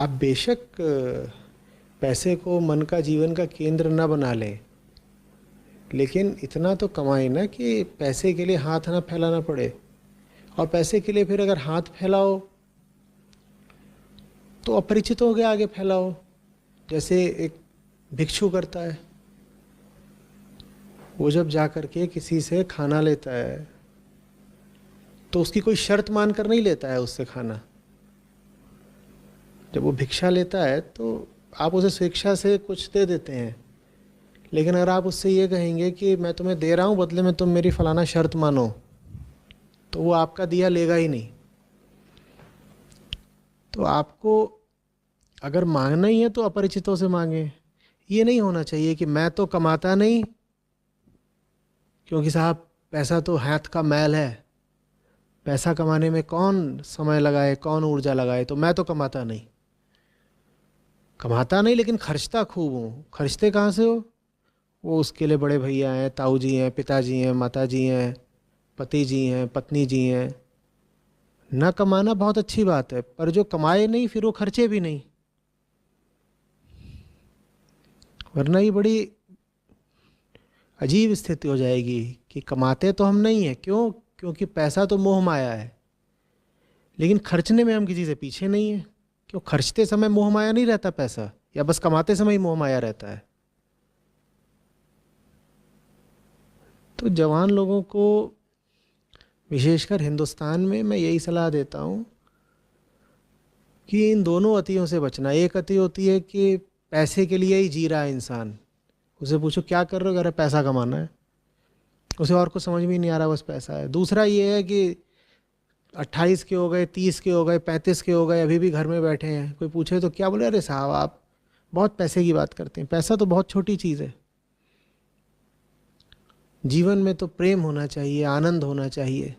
आप बेशक पैसे को मन का जीवन का केंद्र न बना लें, लेकिन इतना तो कमाए ना कि पैसे के लिए हाथ ना फैलाना पड़े। और पैसे के लिए फिर अगर हाथ फैलाओ तो अपरिचितों के आगे फैलाओ, जैसे एक भिक्षु करता है। वो जब जा कर के किसी से खाना लेता है तो उसकी कोई शर्त मान कर नहीं लेता है उससे खाना। जब वो भिक्षा लेता है तो आप उसे स्वेच्छा से कुछ दे देते हैं, लेकिन अगर आप उससे ये कहेंगे कि मैं तुम्हें दे रहा हूँ, बदले में तुम मेरी फलाना शर्त मानो, तो वो आपका दिया लेगा ही नहीं। तो आपको अगर मांगना ही है तो अपरिचितों से मांगे। ये नहीं होना चाहिए कि मैं तो कमाता नहीं, क्योंकि साहब पैसा तो हाथ का मैल है, पैसा कमाने में कौन समय लगाए, कौन ऊर्जा लगाए, तो मैं तो कमाता नहीं। कमाता नहीं लेकिन खर्चता खूब हूँ। खर्चते कहाँ से हो? वो उसके लिए बड़े भैया हैं, ताऊ जी हैं, पिताजी हैं, माता जी हैं, पति जी हैं, पत्नी जी हैं। न कमाना बहुत अच्छी बात है, पर जो कमाए नहीं फिर वो खर्चे भी नहीं, वरना ये बड़ी अजीब स्थिति हो जाएगी कि कमाते तो हम नहीं हैं। क्यों? क्योंकि पैसा तो मोह माया है, लेकिन खर्चने में हम किसी से पीछे नहीं है। क्यों? खर्चते समय मोह माया नहीं रहता पैसा, या बस कमाते समय ही मोह माया रहता है? तो जवान लोगों को, विशेषकर हिंदुस्तान में, मैं यही सलाह देता हूँ कि इन दोनों अतियों से बचना। एक अति होती है कि पैसे के लिए ही जी रहा है इंसान। उसे पूछो क्या कर रहे हो, अगर पैसा कमाना है, उसे और कुछ समझ में ही नहीं आ रहा, बस पैसा है। दूसरा ये है कि 28 के हो गए, 30 के हो गए, 35 के हो गए, अभी भी घर में बैठे हैं। कोई पूछे तो क्या बोले, अरे साहब आप बहुत पैसे की बात करते हैं। पैसा तो बहुत छोटी चीज़ है। जीवन में तो प्रेम होना चाहिए, आनंद होना चाहिए,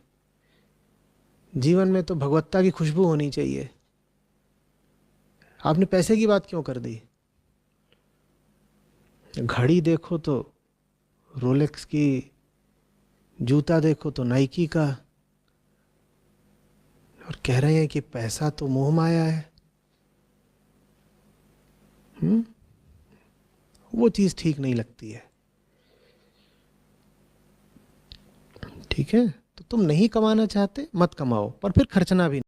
जीवन में तो भगवत्ता की खुशबू होनी चाहिए। आपने पैसे की बात क्यों कर दी? घड़ी देखो तो रोलेक्स की, जूता देखो तो नाइकी का, और कह रहे हैं कि पैसा तो मोह माया है। वो चीज़ ठीक नहीं लगती है। ठीक है, तो तुम नहीं कमाना चाहते, मत कमाओ, पर फिर खर्चना भी नहीं।